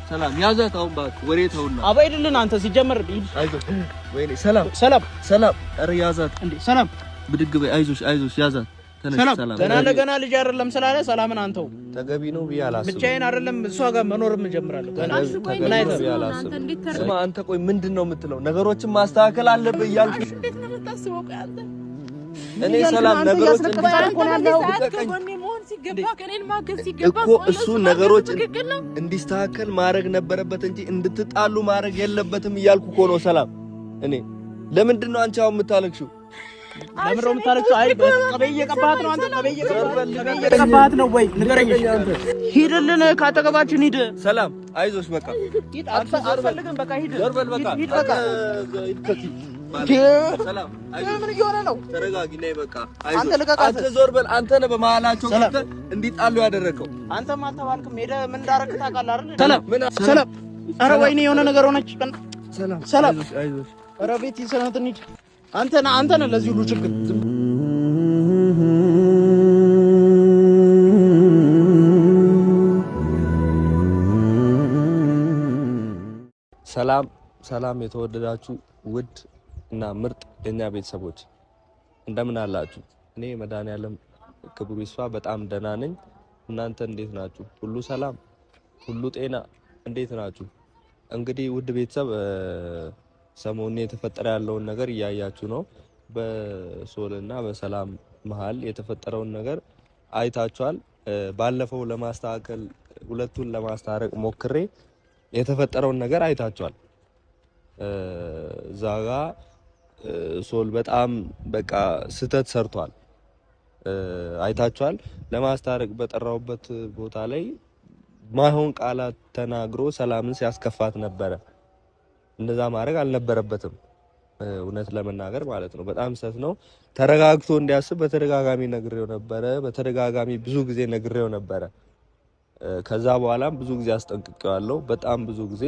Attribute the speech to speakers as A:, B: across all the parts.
A: ሰላም ያዛት አሁን ባክ ወሬ ተውና
B: አባይድልን አንተ ሲጀመር
A: ወይኔ ሰላም ኧረ ያዛት እንዴ ሰላም ብድግ በይ አይዞሽ ያዛት
B: ሰላም ገና ልጅ አይደለም ስላለ ሰላምን አንተው
A: ተገቢ ነው ብያላስ
B: ብቻዬን አይደለም እሷ ጋር መኖርም እንጀምራለሁ
A: ስማ አንተ ቆይ ምንድነው የምትለው ነገሮችን ማስተካከል አለብህ እያልኩ
C: እንዴት ነው የምታስበው ቆይ አንተ
A: እኔ ሰላም ነገሮች እኮ እሱ ነገሮች እንዲስተካከል ማድረግ ነበረበት እንጂ እንድትጣሉ ማድረግ የለበትም እያልኩ እኮ ነው ሰላም እኔ ለምንድን ነው አንቺ አሁን የምታለቅሽው
B: ለምን ነው የምታለቅሽው አይ ቀበይ እየቀባሃት ነው አንተ ቀበይ እየቀባሃት ነው ወይ ንገረኝ ሂድልን ካጠገባችን ሂድ
A: ሰላም አይዞሽ በቃ
B: ሂድ አትፈልግም በቃ ሂድ
A: ዞር በል በቃ
B: ሂድ በቃ
A: ሰላም
B: ምን እየሆነ ነው
A: ተረጋጊ ነይ በቃ አንተ ዞር በል አንተ ነህ በመሃላቸው እንዲጣሉ ያደረከው
B: አንተም አልተባልክም ሄደህ ምን እንዳደረግህ ታውቃለህ አይደል ሰላም ኧረ ወይኔ የሆነ ነገር ሆነች ሰላም
A: አይዞሽ
B: ኧረ ቤት ይሰናት እንሂድ አንተ ነህ ለዚህ ሁሉ ችግር
A: ሰላም የተወደዳችሁ ውድ እና ምርጥ የኛ ቤተሰቦች እንደምን አላችሁ? እኔ መድኃኒዓለም ክብሩ ይስፋ በጣም ደህና ነኝ። እናንተ እንዴት ናችሁ? ሁሉ ሰላም፣ ሁሉ ጤና እንዴት ናችሁ? እንግዲህ ውድ ቤተሰብ ሰሞኑን የተፈጠረ ያለውን ነገር እያያችሁ ነው። በሶልና በሰላም መሃል የተፈጠረውን ነገር አይታችኋል። ባለፈው ለማስተካከል ሁለቱን ለማስታረቅ ሞክሬ የተፈጠረውን ነገር አይታችኋል። ዛጋ ሶል በጣም በቃ ስተት ሰርቷል። አይታችኋል። ለማስታረቅ በጠራውበት ቦታ ላይ ማይሆን ቃላት ተናግሮ ሰላምን ሲያስከፋት ነበረ። እንደዛ ማድረግ አልነበረበትም። እውነት ለመናገር ማለት ነው በጣም ስተት ነው። ተረጋግቶ እንዲያስብ በተደጋጋሚ ነግሬው ነበረ። በተደጋጋሚ ብዙ ጊዜ ነግሬው ነበረ። ከዛ በኋላም ብዙ ጊዜ አስጠንቅቄዋለሁ። በጣም ብዙ ጊዜ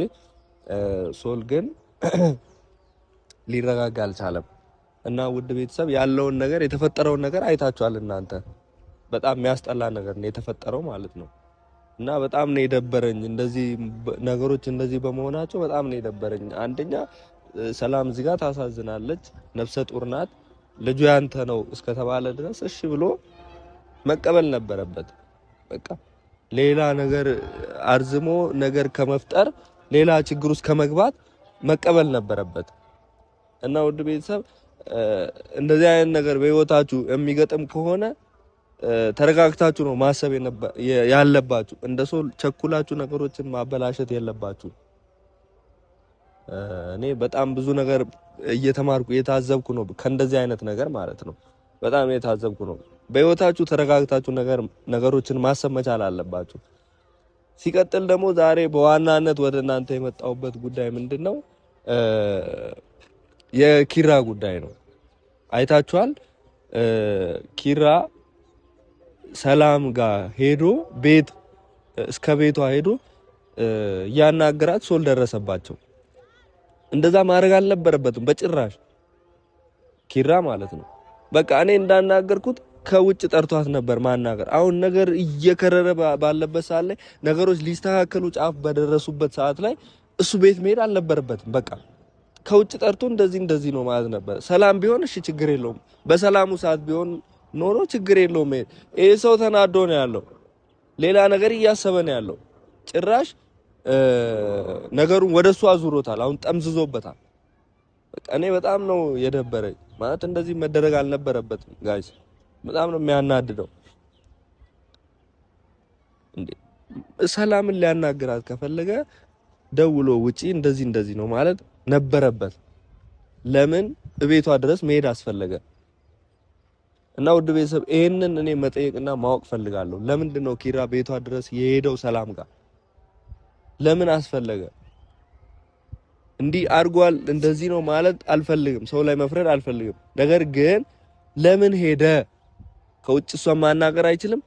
A: ሶል ግን ሊረጋጋ አልቻለም። እና ውድ ቤተሰብ ያለውን ነገር የተፈጠረውን ነገር አይታችኋል እናንተ። በጣም የሚያስጠላ ነገር ነው የተፈጠረው ማለት ነው። እና በጣም ነው የደበረኝ እንደዚህ ነገሮች እንደዚህ በመሆናቸው በጣም ነው የደበረኝ። አንደኛ ሰላም እዚህ ጋር ታሳዝናለች። ነፍሰ ጡር ናት። ልጁ ያንተ ነው እስከተባለ ድረስ እሺ ብሎ መቀበል ነበረበት። በቃ ሌላ ነገር አርዝሞ ነገር ከመፍጠር ሌላ ችግር ውስጥ ከመግባት መቀበል ነበረበት። እና ውድ ቤተሰብ እንደዚህ አይነት ነገር በህይወታችሁ የሚገጥም ከሆነ ተረጋግታችሁ ነው ማሰብ ያለባችሁ። እንደ ሰው ቸኩላችሁ ነገሮችን ማበላሸት የለባችሁ። እኔ በጣም ብዙ ነገር እየተማርኩ እየታዘብኩ ነው ከእንደዚህ አይነት ነገር ማለት ነው። በጣም እየታዘብኩ ነው። በህይወታችሁ ተረጋግታችሁ ነገሮችን ማሰብ መቻል አለባችሁ። ሲቀጥል ደግሞ ዛሬ በዋናነት ወደ እናንተ የመጣሁበት ጉዳይ ምንድነው? የኪራ ጉዳይ ነው። አይታችኋል። ኪራ ሰላም ጋር ሄዶ ቤት እስከ ቤቷ ሄዶ ያናገራት ሶል ደረሰባቸው። እንደዛ ማድረግ አልነበረበትም በጭራሽ ኪራ ማለት ነው። በቃ እኔ እንዳናገርኩት ከውጭ ጠርቷት ነበር ማናገር። አሁን ነገር እየከረረ ባለበት ሰዓት ላይ ነገሮች ሊስተካከሉ ጫፍ በደረሱበት ሰዓት ላይ እሱ ቤት መሄድ አልነበረበትም። በቃ ከውጭ ጠርቶ እንደዚህ ነው ማለት ነበር። ሰላም ቢሆን እሺ ችግር የለውም። በሰላሙ ሰዓት ቢሆን ኖሮ ችግር የለውም። ይሄ ሰው ተናዶ ነው ያለው። ሌላ ነገር እያሰበ ነው ያለው። ጭራሽ ነገሩን ወደሱ አዙሮታል። አሁን ጠምዝዞበታል። በቃ እኔ በጣም ነው የደበረኝ። ማለት እንደዚህ መደረግ አልነበረበትም ጋይስ። በጣም ነው የሚያናድደው። እንዴ ሰላምን ሊያናግራት ከፈለገ ደውሎ ውጪ እንደዚህ ነው ማለት ነበረበት። ለምን እቤቷ ድረስ መሄድ አስፈለገ? እና ውድ ቤተሰብ ይሄንን እኔ መጠየቅና ማወቅ ፈልጋለሁ። ለምንድን ነው ኪራ ቤቷ ድረስ የሄደው ሰላም ጋር? ለምን አስፈለገ? እንዲህ አድርጓል እንደዚህ ነው ማለት አልፈልግም። ሰው ላይ መፍረድ አልፈልግም። ነገር ግን ለምን ሄደ? ከውጭ እሷን ማናገር አይችልም?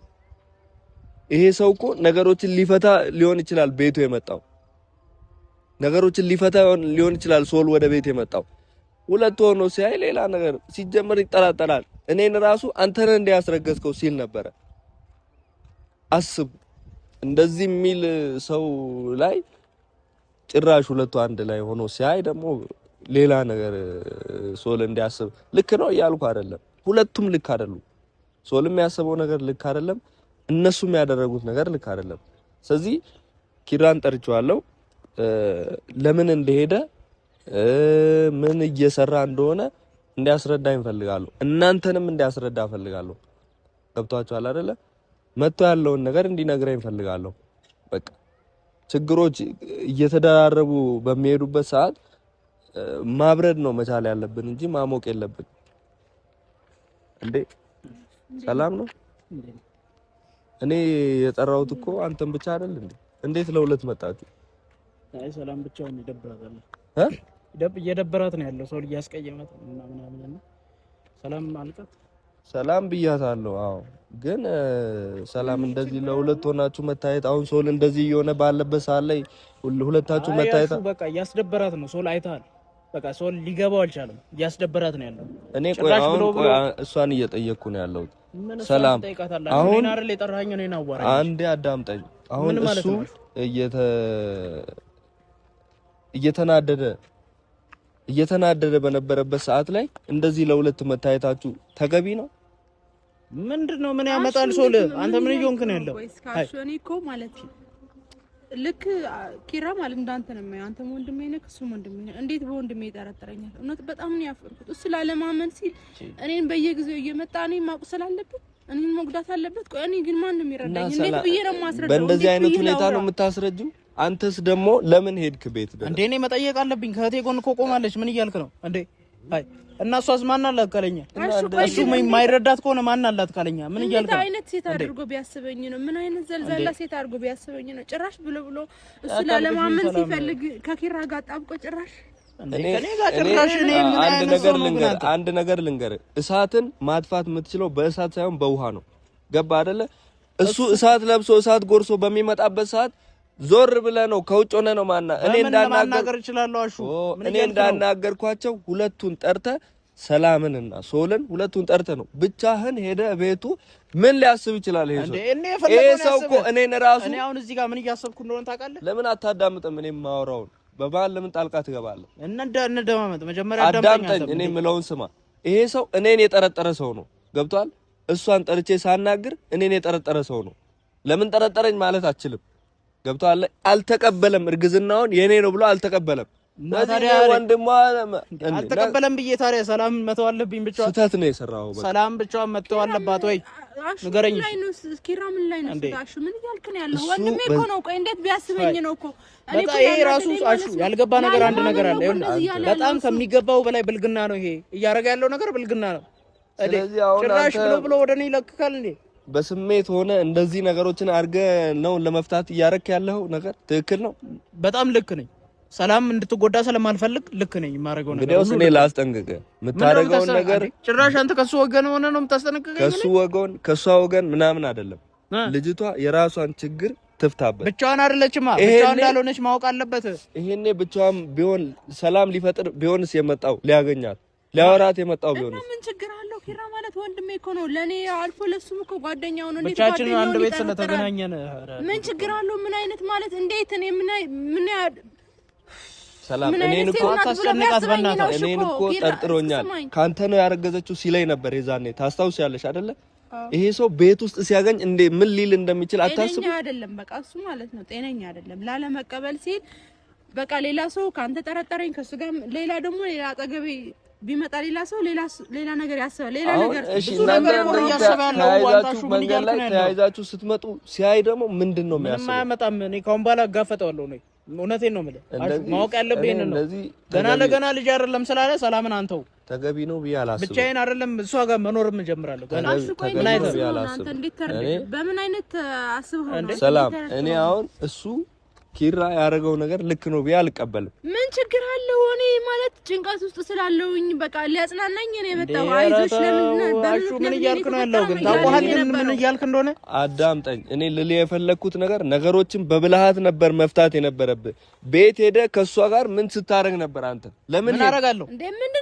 A: ይሄ ሰው እኮ ነገሮችን ሊፈታ ሊሆን ይችላል ቤቱ የመጣው። ነገሮችን ሊፈታ ሊሆን ይችላል ሶል ወደ ቤት የመጣው። ሁለት ሆኖ ሲያይ ሌላ ነገር ሲጀመር ይጠራጠራል። እኔን ራሱ አንተ ነህ እንዲያስረገዝከው ሲል ነበረ። አስቡ። እንደዚህ የሚል ሰው ላይ ጭራሽ ሁለቱ አንድ ላይ ሆኖ ሲያይ ደግሞ ሌላ ነገር ሶል እንዲያስብ ልክ ነው እያልኩ አይደለም። ሁለቱም ልክ አይደሉም። ሶልም ያሰበው ነገር ልክ አይደለም፣ እነሱም ያደረጉት ነገር ልክ አይደለም። ስለዚህ ኪራን ጠርቼዋለሁ። ለምን እንደሄደ ምን እየሰራ እንደሆነ እንዲያስረዳኝ እፈልጋለሁ። እናንተንም እንዲያስረዳ እፈልጋለሁ። ገብቷችኋል አይደለ? መጥቶ ያለውን ነገር እንዲነግረኝ እፈልጋለሁ። በቃ ችግሮች እየተደራረቡ በሚሄዱበት ሰዓት ማብረድ ነው መቻል ያለብን እንጂ ማሞቅ የለብን። እንዴ ሰላም ነው? እኔ የጠራሁት እኮ አንተን ብቻ አይደል እንዴ? እንዴት ለሁለት መጣችሁ?
B: አይ ሰላም ብቻውን ይደብራታል። እየደበራት ነው ያለው። ሰው እያስቀየማት ምናምን ሰላም ማልቀት
A: ሰላም ብያታለሁ። አዎ ግን ሰላም እንደዚህ ለሁለት ሆናችሁ መታየት አሁን ሶል እንደዚህ እየሆነ ባለበት ሰዓት ላይ ሁለታችሁ መታየት
B: በቃ እያስደበራት ነው። ሶል አይተሃል። በቃ ሶል ሊገባው አልቻለም። እያስደበራት ነው ያለው።
A: እኔ ቆይ እሷን እየጠየቅኩ ነው ያለሁት። ሰላም አሁን
B: አይደል የጠራኸኝ ነው እናዋራ።
A: አንዴ አዳምጠኝ። አሁን እሱ እየተናደደ በነበረበት ሰዓት ላይ እንደዚህ ለሁለት መታየታችሁ ተገቢ ነው?
B: ምንድነው? ምን ያመጣል? ሶል አንተ ምን እየሆንክ ነው ያለው?
C: አይ እኔ እኮ ማለት ልክ ኪራ ማለት እንዳንተ ነው ማለት አንተ ወንድሜ ነህ እሱም ወንድሜ ነው። እንዴት በወንድሜ ይጠረጥረኛል? እውነት በጣም ነው ያፈርኩት። እሱ ላለማመን ሲል እኔን በየጊዜው እየመጣ እኔን ማቁሰል አለበት፣ እኔን መጉዳት አለበት። ቆይ እኔ ግን ማንንም ይረዳኝ እንዴት ብዬ ነው ማስረዳው?
A: በእንደዚህ አይነት ሁኔታ ነው የምታስረጂው? አንተስ ደግሞ ለምን ሄድክ ቤት?
B: እንዴ እኔ መጠየቅ አለብኝ። ከእህቴ ጎን እኮ ቆማለች። ምን እያልክ ነው እንዴ? አይ እና እሷስ ማን አላት ካለኛ? እሱ የማይረዳት ከሆነ ማን አላት ካለኛ? ምን እያልክ ነው?
C: ምን አይነት ሴት አድርጎ ቢያስበኝ ነው? ምን አይነት ዘልዛላ ሴት አድርጎ ቢያስበኝ ነው? ጭራሽ ብሎ እሱ ላለማመን ሲፈልግ ከኪራ ጋር ጣብቆ ጭራሽ
A: አንድ ነገር ልንገር፣ እሳትን ማጥፋት የምትችለው በእሳት ሳይሆን በውሃ ነው። ገባ አይደለ? እሱ እሳት ለብሶ እሳት ጎርሶ በሚመጣበት ሰዓት ዞር ብለህ ነው ከውጭ ሆነ ነው ማና እኔ እንዳናገርኳቸው ሁለቱን ጠርተህ ሰላምንና ሶልን ሁለቱን ጠርተህ ነው ብቻህን ሄደህ ቤቱ ምን ሊያስብ ይችላል? ይሄ ሰው እኮ እኔን ራሱ
B: እኔ አሁን እዚህ ጋር ምን እያሰብኩ እንደሆነ ታውቃለህ?
A: ለምን አታዳምጥም? እኔ የማወራውን በባል ለምን ጣልቃ ትገባለህ?
B: እንደማመጥ መጀመሪያ
A: አዳምጠኝ። እኔ የምለውን ስማ። ይሄ ሰው እኔን የጠረጠረ ሰው ነው። ገብቷል? እሷን ጠርቼ ሳናግር እኔን የጠረጠረ ሰው ነው። ለምን ጠረጠረኝ ማለት አትችልም። ገብቷል? አልተቀበለም። እርግዝናውን የኔ ነው ብሎ አልተቀበለም። ታዲያ ወንድሟ
B: አልተቀበለም ብዬ ታዲያ ሰላም መተው አለብኝ? ብቻ
A: ስህተት ነው የሰራው።
B: ሰላም ብቻዋን መተው አለባት ወይ? ንገረኝ።
C: ኪራ ምን ላይ ነው ስታሹ? ምን እያልክ ነው ያለው? ወንድሜ እኮ ነው። ቆይ እንዴት ቢያስበኝ ነው እኮ
B: እኔ እኮ ይሄ ራሱ አሹ ያልገባ ነገር አንድ ነገር አለ። በጣም ከሚገባው በላይ ብልግና ነው ይሄ እያደረገ ያለው ነገር ብልግና ነው።
A: ስለዚህ አሁን
B: ጭራሽ ብሎ ወደኔ ይለክካል እንዴ?
A: በስሜት ሆነ እንደዚህ ነገሮችን አድርገህ ነው ለመፍታት እያደረክ ያለው ነገር ትክክል ነው።
B: በጣም ልክ ነኝ። ሰላም እንድትጎዳ ስለማልፈልግ ልክ ነኝ። የማደርገው ነገር
A: እንግዲህ እኔ ላስጠንቅቅህ፣ የምታደርገው ነገር
B: ጭራሽ አንተ ከሱ ወገን ሆነ ነው የምታስጠነቅቀኝ?
A: ከሱ ወገን ምናምን አይደለም። ልጅቷ የራሷን ችግር ትፍታበት።
B: ብቻዋን አይደለችማ። ብቻዋን እንዳልሆነች ማወቅ አለበት።
A: ይሄኔ ብቻዋን ቢሆን ሰላም ሊፈጥር ቢሆንስ የመጣው ሊያገኛት ሊያወራት የመጣው ቢሆን
C: ምን ችግር አለው? ኪራ ማለት ወንድሜ እኮ ነው። ለኔ አልፎ ለሱም እኮ ጓደኛው ነው።
B: ብቻችን አንድ ቤት ስለተገናኘን
C: ምን ችግር አለው? ምን አይነት ማለት እንዴት እኔ ምን
A: ሰላም እኔን እኮ
B: አታስጨንቃት በእናትህ።
A: እኔን እኮ ጠርጥሮኛል። ካንተ ነው ያረገዘችው ሲለኝ ነበር የዛኔ። ታስታውሻለሽ አይደለ? ይሄ ሰው ቤት ውስጥ ሲያገኝ እንዴ ምን ሊል እንደሚችል አታስብ።
C: ጤነኛ አይደለም። በቃ እሱ ማለት ነው ጤነኛ አይደለም። ላለመቀበል ሲል በቃ ሌላ ሰው ካንተ ጠረጠረኝ ከሱ ጋር ሌላ ደግሞ ሌላ አጠገቤ ቢመጣ ሌላ ሰው ሌላ ነገር ያስባል። ሌላ ነገር
A: ብዙ ነገር ያስባል። መንገድ ላይ ተያይዛችሁ ስትመጡ ሲያይ ደግሞ ምንድነው የሚያስበው?
B: ምንም አያመጣም። እኔ ካሁን በኋላ አጋፈጠዋለሁ ነው። እውነቴን ነው የምልህ። ማወቅ ያለብህ ነው። ገና ለገና ልጅ አይደለም ስላለ ሰላምን አንተው
A: ተገቢ ነው ብዬ አላስብም።
B: ብቻዬን አይደለም እሷ ጋር መኖርም እጀምራለሁ። ገና
C: በምን አይነት አስበው
A: ሰላም እኔ አሁን እሱ ኪራ ያደረገው ነገር ልክ ነው ብዬ አልቀበልም።
C: ምን ችግር አለው? እኔ ማለት ጭንቀት ውስጥ ስላለውኝ በቃ ሊያጽናናኝ ነው የመጣው። አይዞሽ
B: ምን እያልክ ነው ያለው? ግን ታውቃለህ ግን ምን እያልክ እንደሆነ
A: አዳምጠኝ። እኔ ልል የፈለኩት ነገር ነገሮችን በብልሃት ነበር መፍታት የነበረብህ። ቤት ሄደ ከሷ ጋር ምን ስታረግ ነበር አንተ? ለምን
B: ምን አረጋለሁ?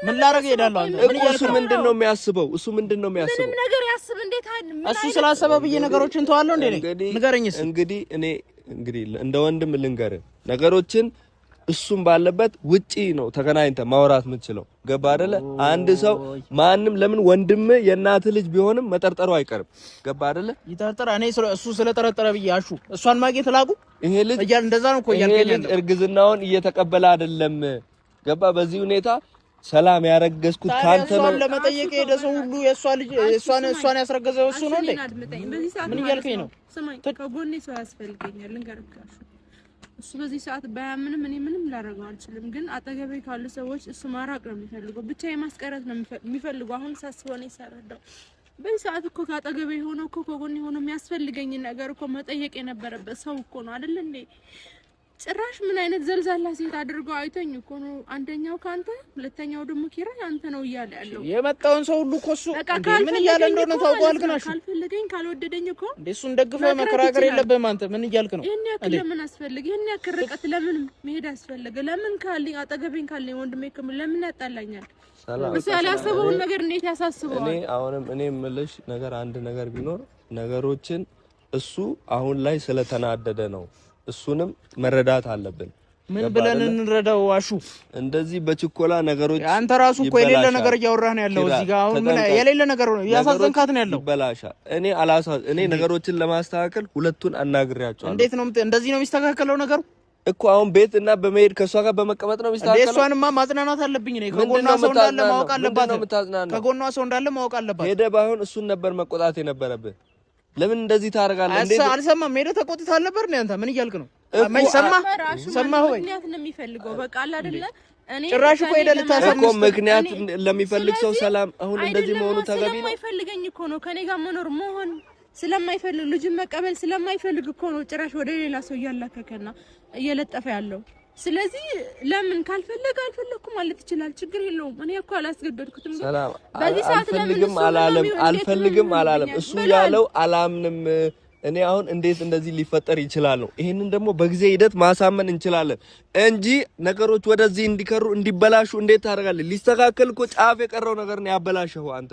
B: ምን ላረግ ሄዳለሁ? ምን
A: እያልክ ምንድነው የሚያስበው? እሱ ምንድነው የሚያስበው?
C: ምንም ነገር ያስብ። እንዴት
B: እሱ ስላሰበ ብዬ ነገሮችን ተዋለሁ እንዴ? ንገረኝስ።
A: እንግዲህ እንደ ወንድም ልንገርህ ነገሮችን እሱም ባለበት ውጪ ነው ተገናኝተ ማውራት የምትችለው። ገባ አይደለ? አንድ ሰው ማንም ለምን ወንድም የእናት ልጅ ቢሆንም መጠርጠሩ አይቀርም። ገባ አይደለ?
B: ይጠርጠራ። እኔ እሱ ስለጠረጠረ ብዬ አሹ እሷን ማግኘት ላቁ
A: ይሄ ልጅ
B: እያል እንደዛ ነው እኮ እያልከኝ ያለው።
A: እርግዝናውን እየተቀበለ አይደለም። ገባ? በዚህ ሁኔታ ሰላም ያረገዝኩት ካንተ ነው
B: ለመጠየቅ ሄደ ሰው ሁሉ የሷ ልጅ እሷን ያስረገዘው እሱ ነው እንዴ? ምን እያልከኝ ነው?
C: ስማኝ፣ ከጎኔ ሰው ያስፈልገኛል። ልንገርካሽ እሱ በዚህ ሰዓት ባያምንም እኔ ምንም ላደርገው አልችልም። ግን አጠገቤ ካሉ ሰዎች እሱ ማራቅ ነው የሚፈልገው፣ ብቻ የማስቀረት ነው የሚፈልገው። አሁን ሳስበው ነው የሰራው። በዚህ ሰዓት እኮ ከአጠገቤ ሆኖ እኮ ከጎኔ ሆኖ የሚያስፈልገኝ ነገር እኮ መጠየቅ የነበረበት ሰው እኮ ነው አይደል እንዴ? ጭራሽ ምን አይነት ዘልዛላ ሴት አድርገው አይተኝ እኮ ነው። አንደኛው ካንተ ሁለተኛው ደግሞ ኪራ ያንተ ነው እያለ ያለው
B: የመጣውን ሰው ሁሉ እኮ እሱ ምን እያለ እንደሆነ ታውቀዋል። ግን
C: ካልፈለገኝ ካልወደደኝ እኮ
B: እንዴ እሱን ደግፈህ መከራከር የለብህም አንተ። ምን እያልክ ነው?
C: ይሄን ያክል ለምን አስፈልግ? ይሄን ያክል ርቀት ለምን መሄድ አስፈልገ? ለምን ካለኝ አጠገቤን ካለኝ ወንድሜ ለምን ያጣላኛል? እሱ ያላሰበውን ነገር እንዴት ያሳስበዋል?
A: እኔ የምልሽ ነገር አንድ ነገር ቢኖር ነገሮችን እሱ አሁን ላይ ስለተናደደ ነው። እሱንም መረዳት አለብን።
B: ምን ብለን እንረዳው? አሹ እንደዚህ
A: በችኮላ ነገሮች
B: አንተ ራሱ እኮ የሌለ ነገር እያወራህ ነው ያለው እዚህ ጋር። አሁን ምን የሌለ ነገር ነው ያሳዘንካት ነው ያለው።
A: ይበላሻል። እኔ ነገሮችን ለማስተካከል ሁለቱን አናግሬያቸዋለሁ።
B: እንዴት ነው እንደዚህ ነው የሚስተካከለው ነገሩ?
A: እኮ አሁን ቤት እና በመሄድ ከሷ ጋር በመቀመጥ ነው የሚስተካከለው።
B: እሷንማ ማጽናናት አለብኝ እኔ። ከጎኗ ሰው እንዳለ ማወቅ አለባት። ከጎኗ ሰው እንዳለ ማወቅ አለባት።
A: ሄደ ባይሆን እሱን ነበር መቆጣት የነበረብህ። ለምን እንደዚህ ታደርጋለህ? እንዴ
B: አልሰማም። ሄደ ተቆጥተሃል ነበር ነው አንተ። ምን እያልክ ነው? ሰማህ ወይ?
C: ምክንያት ነው የሚፈልገው። በቃ አለ አይደለ? እኔ
B: ጭራሽ እኮ ሄደ ልታሰምስ
A: እኮ ምክንያት ለሚፈልግ ሰው ሰላም አሁን እንደዚህ መሆኑ ተገቢ ነው።
C: ስለማይፈልገኝ እኮ ነው ከኔ ጋር መሆን ስለማይፈልግ ልጅን መቀበል ስለማይፈልግ እኮ ነው ጭራሽ ወደ ሌላ ሰው እያላከከና እየለጠፈ ያለው። ስለዚህ ለምን ካልፈለገ አልፈለኩም ማለት ይችላል። ችግር የለውም። እኔ እኮ አላስገደድኩትም። በዚህ ሰዓት ለምን
A: አልፈልግም አላለም። እሱ ያለው አላምንም። እኔ አሁን እንዴት እንደዚህ ሊፈጠር ይችላል ነው። ይሄንን ደግሞ በጊዜ ሂደት ማሳመን እንችላለን እንጂ ነገሮች ወደዚህ እንዲከሩ እንዲበላሹ እንዴት ታደርጋለህ? ሊስተካከል እኮ ጫፍ የቀረው ነገር ነው ያበላሸው አንተ።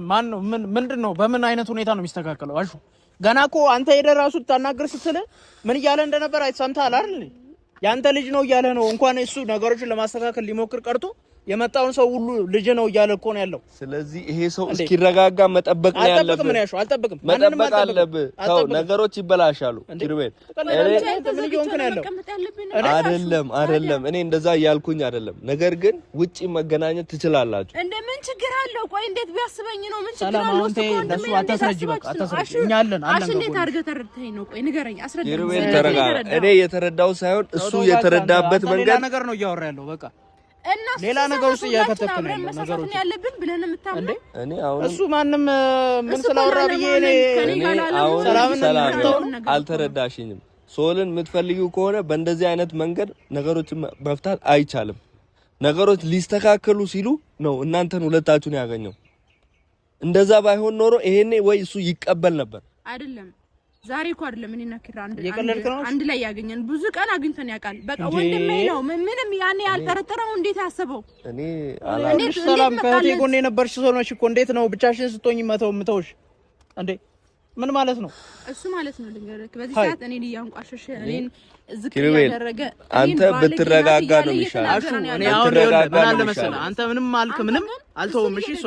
B: ማን ነው ምንድነው? በምን አይነት ሁኔታ ነው የሚስተካከለው? አሹ ገና እኮ አንተ ሄደህ ራሱ ታናግር ስትል ምን እያለ እንደነበር አይሰምተሃል አይደል? ያንተ ልጅ ነው እያለ ነው። እንኳን እሱ ነገሮችን ለማስተካከል ሊሞክር ቀርቶ የመጣውን ሰው ሁሉ ልጅ ነው እያለ እኮ ነው ያለው።
A: ስለዚህ ይሄ ሰው እስኪረጋጋ መጠበቅ ነው ያለብህ።
B: አልጠብቅም።
A: መጠበቅ አለብህ። ተው ነገሮች ይበላሻሉ። ኪሩቤል አይደለም እኔ እንደዛ እያልኩኝ አይደለም። ነገር ግን ውጪ መገናኘት ትችላላችሁ።
C: እንደምን ችግር አለው? ቆይ እንዴት ቢያስበኝ ነው? ምን ችግር አለው?
B: ለሱ አታስረጅ። በቃ አታስረጅ። እኛ አለን
C: እንዴት አድርገህ ተረድተኸኝ ነው? ቆይ ንገረኝ፣ አስረዳኝ።
A: ኪሩቤል ተረጋጋ። እኔ የተረዳው ሳይሆን እሱ የተረዳበት መንገድ
B: ነገር ነው እያወራ ያለው። በቃ ሌላ ነገር ውስጥ እያከተብክ ነው ያለው ነገሮች
C: ያለብን ብለን የምታምነው
A: እኔ አሁን
B: እሱ ማንም ምን ስላወራ ብዬ እኔ
A: ሰላም አልተረዳሽኝም። ሶልን የምትፈልጊው ከሆነ በእንደዚህ አይነት መንገድ ነገሮችን መፍታት አይቻልም። ነገሮች ሊስተካከሉ ሲሉ ነው እናንተን ሁለታችሁን ያገኘው። እንደዛ ባይሆን ኖሮ ይሄኔ ወይ እሱ ይቀበል ነበር
C: አይደለም። ዛሬ እኮ አይደለም እኔና ኪራ አንድ ላይ ያገኘን፣ ብዙ ቀን አግኝተን ያውቃል። በቃ ወንድሜ ነው። ምንም ያኔ ያልጠረጠረው እንዴት ያሰበው?
A: እኔ
B: አላልኩሽ ሰላም ከእቴ ጎን የነበርሽ ሰው ነሽ እኮ። እንዴት ነው ብቻሽን ስትሆኝ ምተውሽ እንዴ? ምን ማለት ነው
C: እሱ? ማለት ነው ልንገርህ፣ በዚህ ሰዓት እኔን እያንቋሸሸ እኔን ዝቅ ያደረገ
A: አንተ ብትረጋጋ ነው የሚሻለው።
B: እኔ አሁን ምን አለ መሰለህ፣ አንተ ምንም አልክ ምንም አልተውም። እሺ እሷ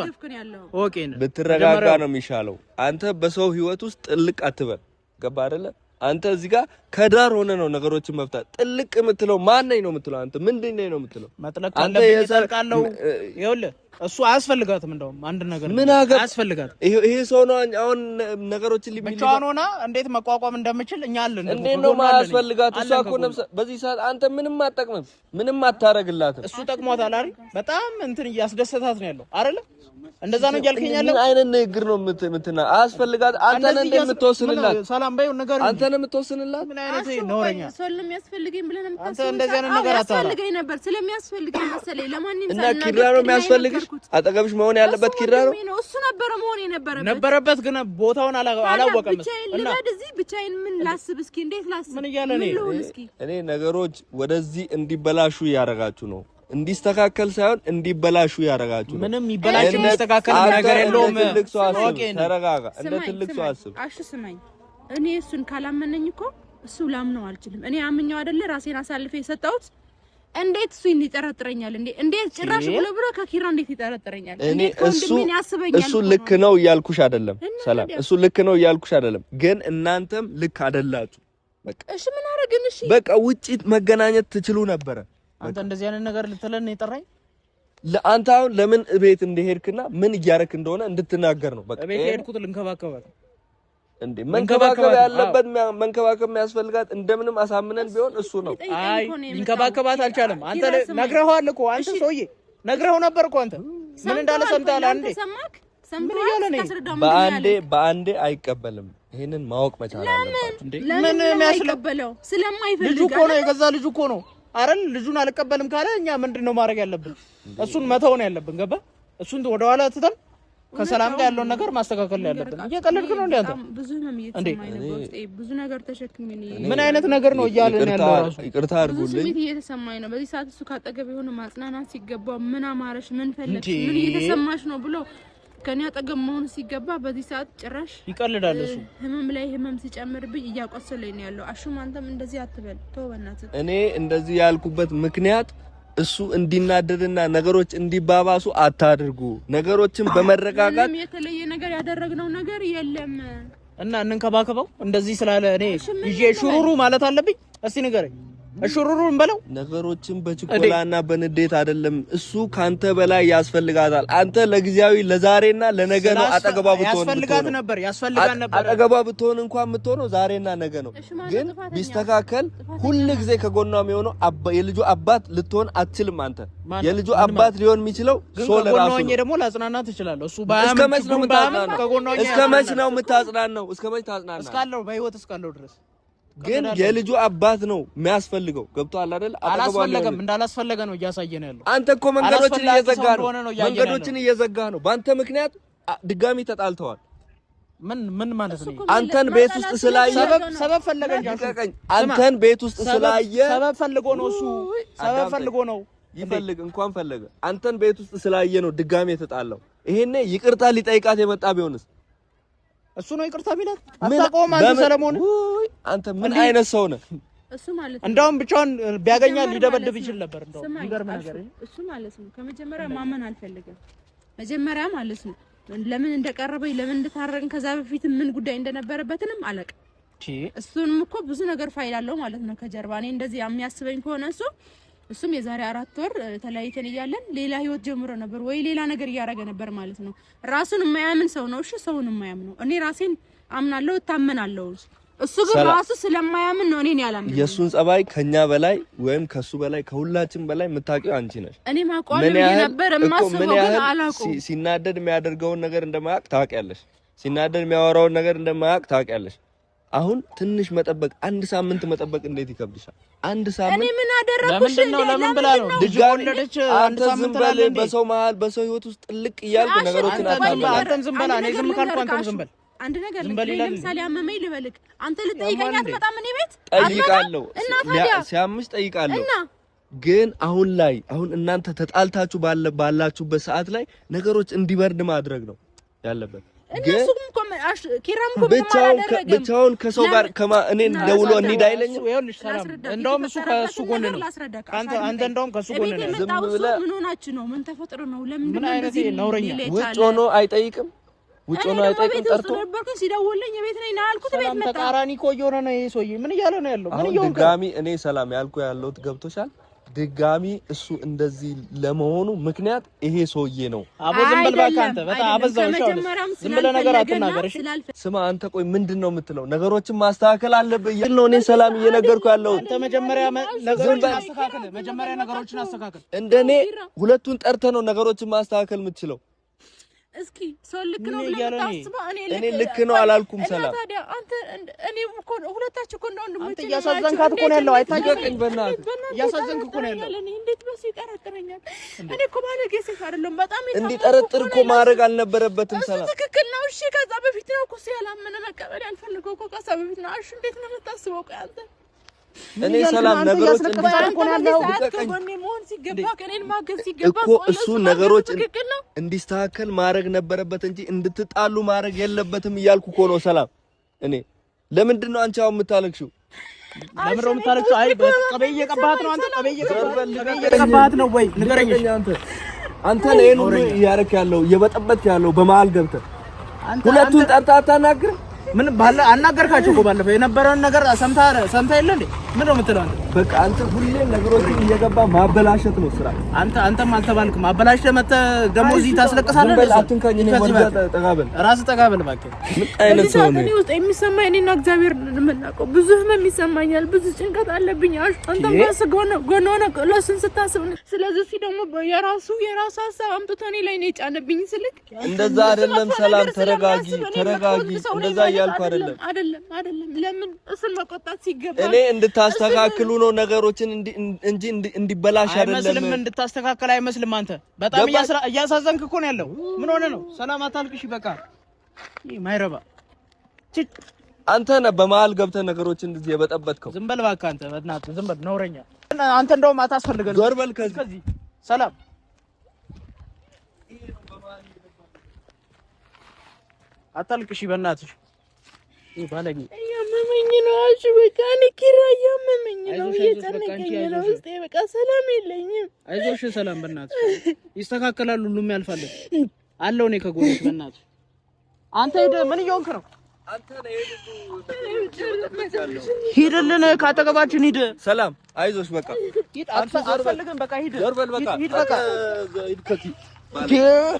B: ኦኬ ነው፣
A: ብትረጋጋ ነው የሚሻለው። አንተ በሰው ህይወት ውስጥ ጥልቅ አትበል። ገባ አይደለ? አንተ እዚህ ጋር ከዳር ሆነ ነው ነገሮችን መፍታት። ጥልቅ የምትለው ማን ነኝ ነው የምትለው? አንተ ምንድን ነኝ ነው የምትለው?
B: መጥለቅ አለብኝ። እጠልቃለሁ። ይኸውልህ እሱ አያስፈልጋትም። እንደውም አንድ ነገር
A: ምን
B: አያስፈልጋትም።
A: ይሄ ሰው ነው አሁን ነገሮችን
B: ብቻዋን ሆና እንዴት መቋቋም እንደምችል እኛ አለን።
A: እንዴት ነው ማያስፈልጋት? እሷ እኮ በዚህ ሰዓት አንተ ምንም አትጠቅምም፣ ምንም አታረግላትም።
B: እሱ ጠቅሟታል አይደል? በጣም እንትን እያስደሰታት ነው ያለው አይደል? እንደዛ ነው እያልከኝ ያለው።
A: ምን አይነት ንግግር ነው የምትና? አያስፈልጋት። አንተ ነህ እንደምትወስንላት።
B: ሰላም በይው ነገር
A: አንተ ነህ የምትወስንላት።
B: ምን አይነት ነውረኛ
C: ስለሚያስፈልገኝ ብለህ ነው የምታስበው?
B: አንተ እንደዚህ አይነት ነገር
C: አታስፈልገኝ ነበር ስለሚያስፈልገኝ መሰለኝ። ለማንኛውም
A: እና ኪራ ነው የሚያስፈልግሽ? አጠገብሽ መሆን ያለበት ኪራ ነው።
C: እሱ ነበር መሆን
B: ነበረበት፣ ግን ቦታውን አላወቀም።
C: እና እዚህ ብቻዬን ምን ላስብ እስኪ? እንዴት ላስብ?
B: ምን እያለ ነው?
A: እኔ ነገሮች ወደዚህ እንዲበላሹ ያደርጋችሁ ነው እንዲስተካከል ሳይሆን እንዲበላሹ ያደርጋችሁ።
B: ምንም ይበላሽ የሚስተካከል ነገር የለውም።
A: ተረጋጋ፣ እንደ ትልቅ ሰው አስብ።
C: አሽ ስማኝ፣ እኔ እሱን ካላመነኝ እኮ እሱ ላምነው አልችልም። እኔ አምኜው አይደለ ራሴን አሳልፌ የሰጠሁት። እንዴት እሱ ይጠረጥረኛል? እንዴት ጭራሽ ብሎ ከኪራ እንዴት ይጠረጥረኛል? እንዴት ወንድሜን ያስበኛል?
A: እሱ ልክ ነው እያልኩሽ አይደለም ሰላም፣ እሱ ልክ ነው እያልኩሽ አይደለም፣ ግን እናንተም ልክ አይደላችሁ። በቃ
C: እሺ ምን አደረግን? እሺ
A: በቃ ውጪ መገናኘት ትችሉ ነበረ።
B: አንተ እንደዚህ አይነት ነገር ልትለን የጠራኝ
A: ለአንተ አሁን ለምን እቤት እንደሄድክና ምን እያረክ እንደሆነ እንድትናገር ነው። በቃ
B: እቤት ሄድኩት ልንከባከባት
A: እንዴ መንከባከብ ያለበት መንከባከብ የሚያስፈልጋት እንደምንም አሳምነን ቢሆን እሱ ነው።
B: አይ ልንከባከባት አልቻለም። አንተ ነግረኸዋል እኮ አንተ ሰውዬ ነግረኸው ነበር እኮ አንተ ምን እንዳለ ሰምተሃል አንዴ
C: ሰምብሮ
A: በአንዴ አይቀበልም። ይሄንን ማወቅ መቻል አለበት። እንዴ
C: ምን የሚያስቀበለው ስለማይፈልግ
B: ልጁ እኮ ነው የገዛ ልጁ እኮ ነው አይደል? ልጁን አልቀበልም ካለ እኛ ምንድነው ማድረግ ያለብን? እሱን መተው ነው ያለብን። ገባ? እሱን ወደ ኋላ ትተን ከሰላም ጋር ያለውን ነገር ማስተካከል ነው ያለብን። እየቀለድክ ነው እንዴ አንተ?
C: ብዙ ነው እየተሰማኝ ነው በውስጤ ብዙ ነገር ተሸክሜ ነው።
B: ምን አይነት ነገር ነው እያልን ያለው? ራሱ
A: ይቅርታ አድርጉልኝ።
C: ስሜት እየተሰማኝ ነው በዚህ ሰዓት። እሱ ካጠገብ የሆነ ማጽናናት ሲገባው ምን አማረሽ፣ ምን ፈለግሽ፣ ምን እየተሰማሽ ነው ብሎ ከኔ አጠገብ መሆን ሲገባ በዚህ ሰዓት ጭራሽ
B: ይቀልዳል። እሱ
C: ህመም ላይ ህመም ሲጨምርብኝ እያቆሰለኝ ነው ያለው። አሹም አንተም እንደዚህ አትበል ተው በእናትህ።
A: እኔ እንደዚህ ያልኩበት ምክንያት እሱ እንዲናደድና ነገሮች እንዲባባሱ አታድርጉ። ነገሮችን በመረጋጋት
C: የተለየ ነገር ያደረግነው ነገር የለም
B: እና እንንከባከበው። እንደዚህ ስላለ እኔ ይዤ ሹሩሩ ማለት አለብኝ? እስቲ ንገረኝ። እሹሩሩን በለው።
A: ነገሮችን በችኮላና በንዴት አይደለም። እሱ ካንተ በላይ ያስፈልጋታል። አንተ ለጊዜያዊ ለዛሬና ለነገ ነው አጠገቧ ብትሆን
B: ያስፈልጋት ነበር።
A: አጠገቧ ብትሆን እንኳን የምትሆነው ዛሬና ነገ ነው። ግን ቢስተካከል ሁሉ ጊዜ ከጎኗ የሚሆነው የልጁ አባት ልትሆን አትችልም። አንተ የልጁ አባት ሊሆን የሚችለው ሶል ራሱ ነው።
B: ደግሞ ላጽናናት እችላለሁ። እሱ
A: እስከ መች ነው የምታጽናናው? እስከ መች ነው የምታጽናናው? እስከ መች ታጽናናለህ?
B: እስካለው በህይወት እስካለው ድረስ
A: ግን የልጁ አባት ነው የሚያስፈልገው። ገብቶሃል አይደል?
B: አላስፈለገም እንዳላስፈለገ ነው እያሳየን ያለው።
A: አንተ እኮ መንገዶችን እየዘጋህ ነው። በአንተ ምክንያት ድጋሚ ተጣልተዋል።
B: ምን ማለት ነው?
A: አንተን ቤት ውስጥ ስላየ
B: ሰበብ ፈለገ እንጂ
A: አንተን ቤት ውስጥ ስላየ
B: ሰበብ ፈልጎ ነው። እሱ ሰበብ ፈልጎ ነው።
A: ይፈልግ እንኳን ፈለገ አንተን ቤት ውስጥ ስላየ ነው ድጋሚ የተጣላው። ይሄኔ ይቅርታ ሊጠይቃት የመጣ ቢሆንስ?
B: እሱ ነው ይቅርታ ቢላት አታውቀውም አንተ ሰለሞን።
A: አንተ ምን አይነት ሰው ነህ?
C: እሱ ማለት ነው
B: እንደውም ብቻውን ቢያገኛት ሊደበድብ ይችል ነበር። እንደውም ይገርም ነገር
C: እሱ ማለት ነው ከመጀመሪያ ማመን አልፈልግም። መጀመሪያ ማለት ነው ለምን እንደቀረበኝ ለምን እንደታረቅን ከዛ በፊት ምን ጉዳይ እንደነበረበትንም አላውቅም። እሱንም እኮ ብዙ ነገር ፋይል አለው ማለት ነው ከጀርባ። እኔ እንደዚህ የሚያስበኝ ከሆነ እሱም የዛሬ 4 ወር ተለያይተን እያለን ሌላ ህይወት ጀምሮ ነበር ወይ ሌላ ነገር እያደረገ ነበር ማለት ነው። ራሱን የማያምን ሰው ነው። እሺ ሰውን የማያምን ነው። እኔ ራሴን አምናለሁ እታመናለሁ። እሱ ግን ራሱ ስለማያምን ነው እኔን ያላምን።
A: የሱን ጸባይ ከኛ በላይ ወይም ከሱ በላይ ከሁላችን በላይ የምታውቂው አንቺ ነሽ።
C: እኔ ማቋለም ነበር የማስበው ግን አላውቀውም።
A: ሲናደድ የሚያደርገውን ነገር እንደማያውቅ ታውቂያለሽ። ሲናደድ የሚያወራውን ነገር እንደማያውቅ ታውቂያለሽ። አሁን ትንሽ መጠበቅ 1 ሳምንት መጠበቅ እንዴት ይከብድሻል? 1 ሳምንት
C: እኔ ምን አደረኩሽ?
B: ለምን ብላ ነው ልጅ ወለደች? 1 ሳምንት
A: በል በሰው መሀል በሰው ህይወት ውስጥ ጥልቅ እያልኩ ነገሮችን
B: አታባላ። አንተም ዝም በላ። እኔ ዝም ካልኩ አንተም ዝም በል።
C: አንድ ነገር ለምሳሌ አመመኝ ልበልክ፣ አንተ ልጠይቀኝ አትመጣም? እኔ ቤት
A: ጠይቃለሁ፣ ሲያምሽ ጠይቃለሁ። ግን አሁን እናንተ ተጣልታችሁ ባላችሁበት ሰዓት ላይ ነገሮች እንዲበርድ ማድረግ ነው ያለበት። ብቻውን ከሰው ጋር እኔን ደውሎ እንሂድ አይለኝም።
B: እንደውም እሱ ከእሱ ጎን ነው። አንተ እንደውም ከእሱ ጎን ነው።
C: ዝም ብለህ ምን ሆናችሁ ነው? ምን ተፈጥሮ ነው? ለምን እንደዚህ
B: ነውረኛ
A: ውጭ ሆኖ አይጠይቅም? ውጭ ሆኖ አይጠይቅም? ጠርቶ
C: ሲደውልልኝ ቤት ነኝ አልኩት። ቤት መጣ።
B: ተቃራኒ እኮ እየሆነ ነው ይሄ ሰውዬ። ምን እያለ ነው ያለው? ምን እየሆነ
A: ድጋሚ እኔ ሰላም ያልኩ ያለሁት ገብቶሻል? ድጋሚ እሱ እንደዚህ ለመሆኑ ምክንያት ይሄ ሰውዬ ነው።
B: አቦ ዝም በል እባክህ አንተ በጣም አበዛው። ዝም ብለህ ነገር አትናገር እሺ።
A: ስማ አንተ ቆይ ምንድነው የምትለው? ነገሮችን ማስተካከል አለብህ ነው እኔ ሰላም እየነገርኩ ያለው።
B: አንተ መጀመሪያ ነገሮችን አስተካክል። መጀመሪያ ነገሮችን አስተካክል።
A: እንደኔ ሁለቱን ጠርተህ ነው ነገሮችን ማስተካከል የምትችለው።
C: እስኪ ሰው ልክ ነው ብለህ ታስበው።
A: እኔ ልክ ነው አላልኩም። ሰላም
C: ታዲያ አንተ እኔ እኮ ሁለታችሁ እኮ እንደወንድሞች
B: አንተ እያሳዘንካት እኮ ነው ያለው። አይታየኝ
A: በእናትህ
B: እያሳዘንክ እኮ ነው ያለው።
C: እኔ እንዴት በሱ ይጠረጥረኛል? እኔ እኮ ባለጌ ሴት አይደለም። በጣም
A: እንዲጠረጥር እኮ ማድረግ አልነበረበትም። ሰላም
C: ትክክል ነው። እሺ ከዛ በፊት ነው እኮ ያላመነ መቀበል ያልፈልገው እኮ ከዛ በፊት ነው። እሺ እንዴት ነው የምታስበው? ቆይ አንተ
A: እኔ ሰላም ነገሮች
C: እኮ
A: እሱ ነገሮች እንዲስተካከል ማድረግ ነበረበት እንጂ እንድትጣሉ ማድረግ የለበትም እያልኩ እኮ ነው። ሰላም እኔ ለምንድን ነው አንቺ አሁን የምታለቅሽው?
B: ለምን ነው የምታለቅሽው? አይ ቀበይ እየቀባሃት ነው አንተ። ቀበይ እየቀባሃት ነው ወይ ንገረኝ።
A: አንተ ነው ይሄን ሁሉ እያደረክ ያለው እየበጠበጥክ ያለው በመሀል ገብተህ ሁለቱን ጠርተህ አታናግርም?
B: ምን ባለ አናገርካቸው እኮ ባለፈው የነበረውን ነገር ሰምታ የለ እንዴ? ምን ነው የምትለው አንተ?
A: በቃ አንተ ሁሌም ነገሮችን እየገባ ማበላሸት ነው ስራ።
B: አንተም አልተባልክም ማበላሸት መተህ ደግሞ እዚህ ታስለቅሳለህ።
A: አትንካኝ ነው ወደ ተጋበል
B: ራስ ተጋበል እባክህ።
A: ምን አይነት ሰው ነው?
C: እኔ ውስጥ የሚሰማኝ እኔና እግዚአብሔር የምናውቀው ብዙ ህመም ይሰማኛል፣ ብዙ ጭንቀት አለብኝ። አንተም ባስገው ነው ጎኖ ለሱን ስታስብ ነው። ስለዚህ ደግሞ የራሱ ሀሳብ አምጥቶ እኔ ላይ ነው የጫነብኝ። ስልክ
A: እንደዛ አይደለም። ሰላም ተረጋጊ። እንደዛ እያልኩ አይደለም።
C: ለምን እሱን መቆጣት ሲገባ
A: እኔ እንድታስተካክሉ ነው ነገሮችን እንጂ እንዲበላሽ አይደለም።
B: አይመስልም፣ እንድታስተካክል አይመስልም። አንተ በጣም እያሳዘንክ እኮ ነው ያለው። ምን ሆነ ነው? ሰላም አታልቅሽ። በቃ ይሄ ማይረባ
A: አንተ ነህ በመሀል ገብተህ ነገሮችን እንደዚህ የበጠበጥከው።
B: ዝም በል እባክህ አንተ በእናትህ ዝም በል ነውረኛ። አንተ እንደውም አታስፈልገንም።
A: ዞር በል ከዚህ።
B: ሰላም አታልቅሽ በእናትሽ። ባለኝ
C: ያመመኝ ነው። እሺ በቃ እኔ ኪራ ያመመኝ ነው፣ እየጨነቀኝ ነው ውስጤ። በቃ ሰላም የለኝም።
B: አይዞሽ ሰላም፣ በእናትሽ ይስተካከላል፣ ሁሉም ያልፋል። አለው እኔ ከጎንሽ በእናትሽ። አንተ ሄደህ ምን እየሆንክ ነው?
A: አንተ ነህ
B: ሂድልን፣ ካጠገባችን ሂድ።
A: ሰላም አይዞሽ፣ በቃ
B: ሂድ። አትፈልግም፣ በቃ ሂድ።
A: ዞር በል በቃ
B: ሂድ በቃ
A: ሂድ ከዚህ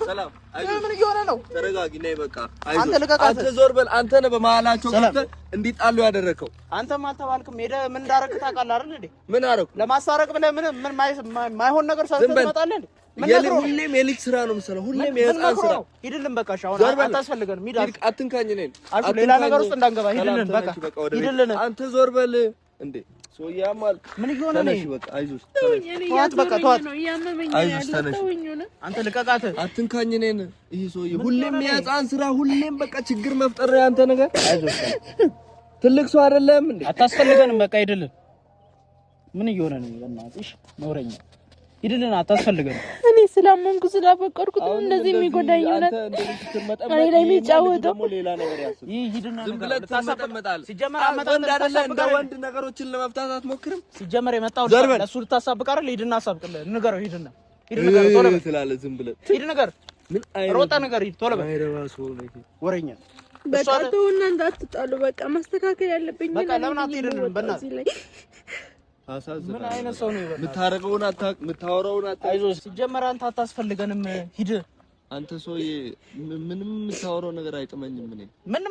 A: ሰላም
B: ምን እየሆነ ነው?
A: ተረጋጊ ነይ በቃ
B: አንተ ልቀቃት።
A: አንተ ዞር በል። አንተ ነህ በመሀላቸው ገብተህ እንዲጣሉ ያደረከው።
B: አንተም አልተባልክም። ሄደህ ምን እንዳደረግህ ታውቃለህ አይደል እንዴ?
A: ምን አደረኩ?
B: ለማሳረቅ ብለህ ምን ማይሆን ነገር ሰርተህ ትመጣለህ እንዴ?
A: ሁሌም የልጅ ስራ ነው የምሰራው፣ ሁሌም የህፃን ስራ።
B: ሂድልን በቃ አሁን አታስፈልገንም። ሂድ።
A: አትንካኝ ነኝ።
B: ሌላ ነገር ውስጥ እንዳንገባ ሂድልን በቃ ሂድልን።
A: አንተ ዞር በል እንዴ ሶያማል።
B: ምን እየሆነ ነው?
A: በቃ አይዞሽ
B: ተዋት፣ በቃ ተዋት።
A: አይዞሽ ተነሽ።
B: አንተ ልቀቃት፣
A: አትንካኝ ነኝ። ይሄ ሰውዬ ሁሌም የህፃን ስራ፣ ሁሌም በቃ ችግር መፍጠር ነው ያንተ ነገር። አይዞሽ ትልቅ ሰው አይደለም እንዴ?
B: አታስፈልገንም። በቃ ሂድልን። ምን እየሆነ ነው? በእናትሽ ነውረኛ ሂድልን። አታስፈልገንም።
C: እኔ ስላመንኩ ስላፈቀርኩት እንደዚህ የሚጎዳኝ ነው። እኔ ላይ የሚጫወተው
A: ሌላ ነገር ያስብ።
B: ይህ ሂድና
A: ዝም ብለህ ታሳብጣለህ።
B: ሲጀመር
A: እንደ ወንድ ነገሮችን ለመፍታት አትሞክርም።
B: ሲጀመር የመጣው ለሱ ልታሳብቅ አይደል? ሂድና አሳብቅልህ። ንገረው። ሂድና
A: ንገረው። ቶሎ በል ትላለህ። ዝም ብለህ
B: ሂድ ነገር ምን ሮጣ ነገር ሂድ ቶሎ በል።
A: አይረባ ሰው ነው
B: ወሬኛ።
C: በቃ ተውና እንዳትጣሉ። በቃ ማስተካከል ያለብኝ
B: በቃ ለምን አትሄድንም? በእናትህ ምን አይነት ሰው ነው?
A: የምታረገውን አታውቅ፣ የምታወራውን አታውቅ።
B: አይዞህ ሲጀመር አንተ አታስፈልገንም። ሂድ
A: አንተ ሰውዬ። ምንም የምታወራው ነገር አይጥመኝም።
B: ምን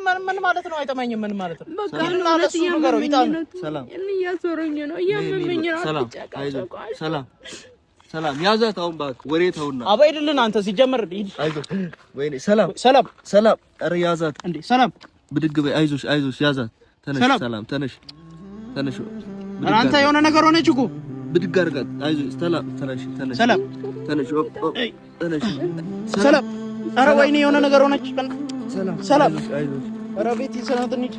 B: ማለት ነው? አይጥመኝም ምን ማለት ነው?
C: በቃ ለሱ ነገሩ
A: ይጣል።
C: ሰላም እያዞረኝ ነው፣ እያመመኝ ነው።
A: ሰላም ያዛት። አሁን እባክህ ወሬ ተውና
B: አባይድልን። አንተ ሲጀመር ሂድ።
A: አይዞህ ወይኔ ሰላም። ኧረ ያዛት
B: እንዴ ሰላም።
A: ብድግ በይ። አይዞሽ ያዛት። ተነሽ ሰላም፣ ተነሽ።
B: አንተ የሆነ ነገር ሆነች እኮ
A: ብድግ አድርጋት። አይዞሽ ሰላም፣ ተነሽ።
B: ሰላም። ኧረ ወይኔ የሆነ ነገር ሆነች። ሰላም። ኧረ ቤት ይሰናት እንሂድ።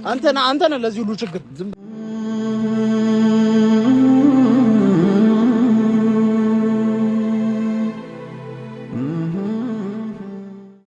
B: አንተ ነህ ለዚህ ሁሉ ችግር።